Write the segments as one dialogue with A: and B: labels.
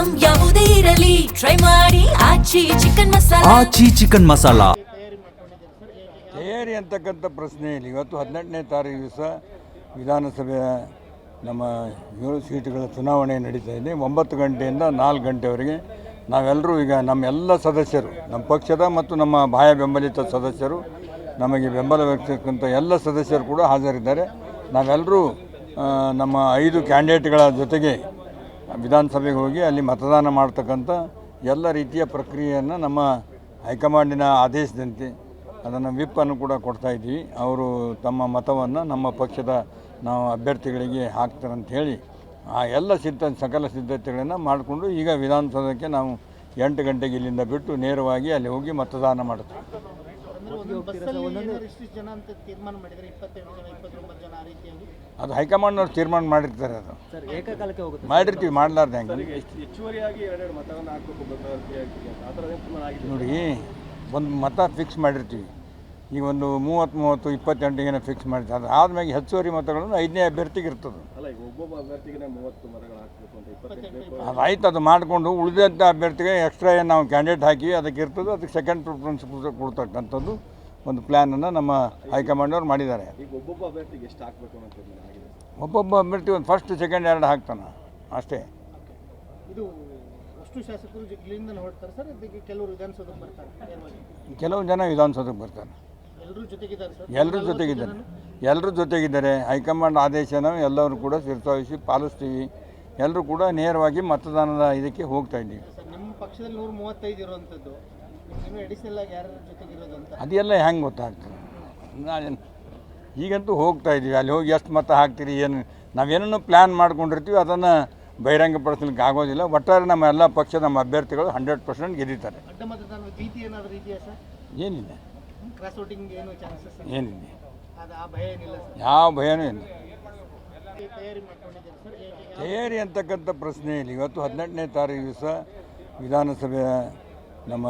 A: Item ಯಾವುದೇ ಇರಲಿ try ಮಾಡಿ ಆಚಿ ಚಿಕನ್ ಮಸಾಲಾ.
B: ತಯಾರಿ ಅಂತಕ್ಕಂಥ ಪ್ರಶ್ನೆ ಇಲ್ಲ. ಇವತ್ತು 18ನೇ ತಾರೀಕು ದಿವಸ ವಿಧಾನಸಭೆಯ ನಮ್ಮ 7 ಸೀಟುಗಳ ಚುನಾವಣೆ ನಡೀತಾ ಇದೆ. 9 ಗಂಟೆಯಿಂದ 4 ಗಂಟೆವರೆಗೆ ನಾವೆಲ್ಲರೂ ಈಗ ನಮ್ಮೆಲ್ಲ ಸದಸ್ಯರು, ನಮ್ಮ ಪಕ್ಷದ ಮತ್ತು ನಮ್ಮ ಬಾಹ್ಯ ಬೆಂಬಲಿತ ಸದಸ್ಯರು, ನಮಗೆ ಬೆಂಬಲ ವ್ಯಕ್ತಕ್ಕಂಥ ಎಲ್ಲ ಸದಸ್ಯರು ಕೂಡ ಹಾಜರಿದ್ದಾರೆ. ನಾವೆಲ್ಲರೂ ನಮ್ಮ 5 ಕ್ಯಾಂಡಿಡೇಟ್ಗಳ ಜೊತೆಗೆ ವಿಧಾನಸಭೆಗೆ ಹೋಗಿ ಅಲ್ಲಿ ಮತದಾನ ಮಾಡ್ತಕ್ಕಂಥ ಎಲ್ಲ ರೀತಿಯ ಪ್ರಕ್ರಿಯೆಯನ್ನು ನಮ್ಮ ಹೈಕಮಾಂಡಿನ ಆದೇಶದಂತೆ ಅದನ್ನು ವಿಪ್ಪನ್ನು ಕೂಡ ಕೊಡ್ತಾಯಿದ್ವಿ. ಅವರು ತಮ್ಮ ಮತವನ್ನು ನಮ್ಮ ಪಕ್ಷದ ನಾವು ಅಭ್ಯರ್ಥಿಗಳಿಗೆ ಹಾಕ್ತಾರಂತ ಹೇಳಿ ಆ ಎಲ್ಲ ಸಕಲ ಸಿದ್ಧತೆಗಳನ್ನು ಮಾಡಿಕೊಂಡು ಈಗ ವಿಧಾನಸೌಧಕ್ಕೆ ನಾವು 8 ಗಂಟೆಗೆ ಇಲ್ಲಿಂದ ಬಿಟ್ಟು ನೇರವಾಗಿ ಅಲ್ಲಿ ಹೋಗಿ ಮತದಾನ ಮಾಡ್ತೀವಿ. ಅದು ಹೈಕಮಾಂಡ್ನವ್ರು ತೀರ್ಮಾನ ಮಾಡಿರ್ತಾರೆ. ಅದು ಮಾಡಿರ್ತೀವಿ, ಮಾಡಲಾರ್ದು ಹೆಂಗೆ ನೋಡಿ. ಒಂದು ಮತ ಫಿಕ್ಸ್ ಮಾಡಿರ್ತೀವಿ. ಈಗ ಒಂದು 30, 28 ಫಿಕ್ಸ್ ಮಾಡಿರ್ತೀವಿ. ಅದು ಆದ್ಮೇಲೆ ಹೆಚ್ಚುವರಿ ಮತಗಳನ್ನು 5ನೇ ಅಭ್ಯರ್ಥಿಗೆ ಇರ್ತದೆ. ಅದು ಆಯ್ತು, ಅದು ಮಾಡಿಕೊಂಡು ಉಳಿದಂಥ ಅಭ್ಯರ್ಥಿಗೆ ಎಕ್ಸ್ಟ್ರಾ ಏನು ನಾವು ಕ್ಯಾಂಡಿಡೇಟ್ ಹಾಕಿ ಅದಕ್ಕೆ ಇರ್ತದೆ, ಅದಕ್ಕೆ ಸೆಕೆಂಡ್ ಪ್ರಿಫರೆನ್ಸ್ ಕೊಡ್ತಕ್ಕಂಥದ್ದು ಒಂದು ಪ್ಲ್ಯಾನನ್ನು ನಮ್ಮ ಹೈಕಮಾಂಡವ್ರು ಮಾಡಿದ್ದಾರೆ. ಒಬ್ಬೊಬ್ಬ ಅಭ್ಯರ್ಥಿ ಒಂದು ಫಸ್ಟ್ ಸೆಕೆಂಡ್ 2 ಹಾಕ್ತಾನೆ ಅಷ್ಟೇ. ಕೆಲವು ಜನ ವಿಧಾನಸೌಧಕ್ಕೆ ಬರ್ತಾರೆ. ಎಲ್ಲರೂ ಜೊತೆಗಿದ್ದಾರೆ. ಹೈಕಮಾಂಡ್ ಆದೇಶನ ಎಲ್ಲರೂ ಕೂಡ ಶಿರಸಾವಹಿಸಿ ಪಾಲಿಸ್ತೀವಿ. ಎಲ್ಲರೂ ಕೂಡ ನೇರವಾಗಿ ಮತದಾನದ ಇದಕ್ಕೆ ಹೋಗ್ತಾ ಇದ್ದೀವಿ. ಅದೆಲ್ಲ ಹೆಂಗೆ ಗೊತ್ತಾಗ್ತದೆ? ಈಗಂತೂ ಹೋಗ್ತಾ ಇದ್ದೀವಿ. ಅಲ್ಲಿ ಹೋಗಿ ಎಷ್ಟು ಮತ ಹಾಕ್ತೀರಿ ಏನು ನಾವೇನೂ ಪ್ಲ್ಯಾನ್ ಮಾಡ್ಕೊಂಡಿರ್ತೀವಿ, ಅದನ್ನು ಬಹಿರಂಗಪಡಿಸ್ಲಿಕ್ಕೆ ಆಗೋದಿಲ್ಲ. ಒಟ್ಟಾರೆ ನಮ್ಮ ಎಲ್ಲ ಪಕ್ಷ ನಮ್ಮ ಅಭ್ಯರ್ಥಿಗಳು 100% ಗೆದ್ದಿದ್ದಾರೆ. ಏನಿಲ್ಲ, ಏನಿಲ್ಲ, ಯಾವ ಭಯನೂ ಇಲ್ಲ. ತಯಾರಿ ಅಂತಕ್ಕಂಥ ಪ್ರಶ್ನೆ ಇಲ್ಲ. ಇವತ್ತು 18ನೇ ತಾರೀಕು ದಿವಸ ವಿಧಾನಸಭೆಯ ನಮ್ಮ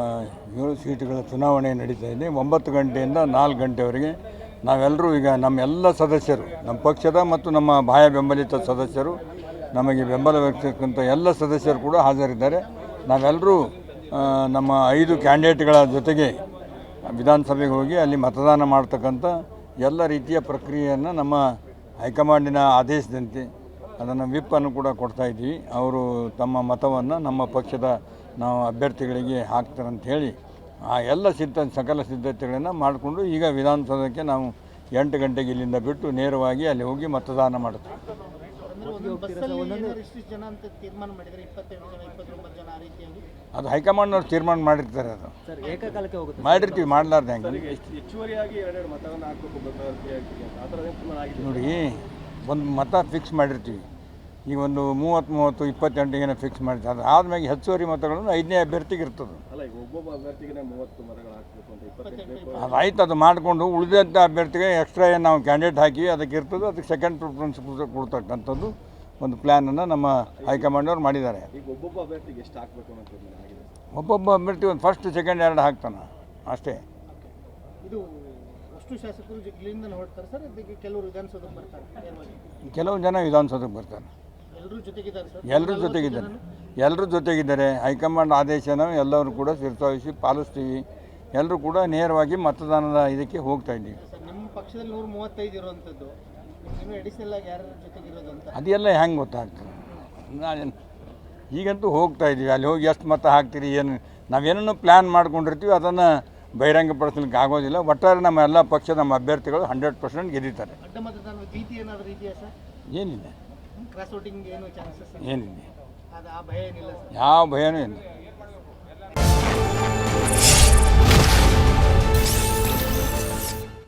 B: 7 ಸೀಟುಗಳ ಚುನಾವಣೆ ನಡೀತಾ ಇದೆ. 9 ಗಂಟೆಯಿಂದ 4 ಗಂಟೆವರೆಗೆ ನಾವೆಲ್ಲರೂ ಈಗ ನಮ್ಮೆಲ್ಲ ಸದಸ್ಯರು, ನಮ್ಮ ಪಕ್ಷದ ಮತ್ತು ನಮ್ಮ ಬಾಹ್ಯ ಬೆಂಬಲಿತ ಸದಸ್ಯರು, ನಮಗೆ ಬೆಂಬಲ ವ್ಯಕ್ತಕ್ಕಂಥ ಎಲ್ಲ ಸದಸ್ಯರು ಕೂಡ ಹಾಜರಿದ್ದಾರೆ. ನಾವೆಲ್ಲರೂ ನಮ್ಮ 5 ಕ್ಯಾಂಡಿಡೇಟ್ಗಳ ಜೊತೆಗೆ ವಿಧಾನಸಭೆಗೆ ಹೋಗಿ ಅಲ್ಲಿ ಮತದಾನ ಮಾಡ್ತಕ್ಕಂಥ ಎಲ್ಲ ರೀತಿಯ ಪ್ರಕ್ರಿಯೆಯನ್ನು ನಮ್ಮ ಹೈಕಮಾಂಡಿನ ಆದೇಶದಂತೆ ಅದನ್ನು ವಿಪ್ಪನ್ನು ಕೂಡ ಕೊಡ್ತಾಯಿದ್ವಿ. ಅವರು ತಮ್ಮ ಮತವನ್ನು ನಮ್ಮ ಪಕ್ಷದ ನಾವು ಅಭ್ಯರ್ಥಿಗಳಿಗೆ ಹಾಕ್ತಾರಂತ ಹೇಳಿ ಆ ಎಲ್ಲ ಸಕಲ ಸಿದ್ಧತೆಗಳನ್ನು ಮಾಡಿಕೊಂಡು ಈಗ ವಿಧಾನಸೌಧಕ್ಕೆ ನಾವು 8 ಗಂಟೆಗೆ ಇಲ್ಲಿಂದ ಬಿಟ್ಟು ನೇರವಾಗಿ ಅಲ್ಲಿ ಹೋಗಿ ಮತದಾನ ಮಾಡ್ತೀವಿ. ಅದು ಹೈಕಮಾಂಡ್ನವ್ರು ತೀರ್ಮಾನ ಮಾಡಿರ್ತಾರೆ. ಅದು ಮಾಡಿರ್ತೀವಿ, ಮಾಡಲಾರ್ದು ಹೆಂಗೆ ನೋಡಿ. ಒಂದು ಮತ ಫಿಕ್ಸ್ ಮಾಡಿರ್ತೀವಿ. ಈಗ ಒಂದು 30, 28 ಫಿಕ್ಸ್ ಮಾಡಿರ್ತೀವಿ. ಅದು ಆದ್ಮೇಲೆ ಹೆಚ್ಚುವರಿ ಮತಗಳನ್ನು 5ನೇ ಅಭ್ಯರ್ಥಿಗೆ ಇರ್ತದೆ. ಅದು ಆಯ್ತು, ಅದು ಮಾಡಿಕೊಂಡು ಉಳಿದಂಥ ಅಭ್ಯರ್ಥಿಗೆ ಎಕ್ಸ್ಟ್ರಾ ಏನು ನಾವು ಕ್ಯಾಂಡಿಡೇಟ್ ಹಾಕಿ ಅದಕ್ಕೆ ಇರ್ತದೆ, ಅದಕ್ಕೆ ಸೆಕೆಂಡ್ ಪ್ರಿಫರೆನ್ಸ್ ಕೊಡ್ತಕ್ಕಂಥದ್ದು ಒಂದು ಪ್ಲ್ಯಾನನ್ನು ನಮ್ಮ ಹೈಕಮಾಂಡವ್ರು ಮಾಡಿದ್ದಾರೆ. ಒಬ್ಬೊಬ್ಬ ಅಭ್ಯರ್ಥಿ ಒಂದು ಫಸ್ಟ್ ಸೆಕೆಂಡ್ 2 ಹಾಕ್ತಾನೆ ಅಷ್ಟೇ. ಕೆಲವು ಜನ ವಿಧಾನಸೌಧಕ್ಕೆ ಬರ್ತಾರೆ. ಎಲ್ಲರೂ ಜೊತೆಗಿದ್ದಾರೆ. ಹೈಕಮಾಂಡ್ ಆದೇಶನ ಎಲ್ಲರೂ ಕೂಡ ಶಿರಸಾವಹಿಸಿ ಪಾಲಿಸ್ತೀವಿ. ಎಲ್ಲರೂ ಕೂಡ ನೇರವಾಗಿ ಮತದಾನದ ಇದಕ್ಕೆ ಹೋಗ್ತಾ ಇದ್ದೀವಿ. ಅದೆಲ್ಲ ಹೆಂಗೆ ಗೊತ್ತಾಗ್ತದೆ? ಈಗಂತೂ ಹೋಗ್ತಾ ಇದ್ದೀವಿ. ಅಲ್ಲಿ ಹೋಗಿ ಎಷ್ಟು ಮತ ಹಾಕ್ತೀರಿ ಏನು ನಾವೇನೂ ಪ್ಲ್ಯಾನ್ ಮಾಡ್ಕೊಂಡಿರ್ತೀವಿ, ಅದನ್ನು ಬಹಿರಂಗಪಡಿಸ್ಲಿಕ್ಕೆ ಆಗೋದಿಲ್ಲ. ಒಟ್ಟಾರೆ ನಮ್ಮ ಎಲ್ಲ ಪಕ್ಷ ನಮ್ಮ ಅಭ್ಯರ್ಥಿಗಳು 100% ಗೆದ್ದಿದ್ದಾರೆ. ಏನಿಲ್ಲ, ಏನಿಲ್ಲ, ಯಾವ ಭಯನೂ ಇಲ್ಲ.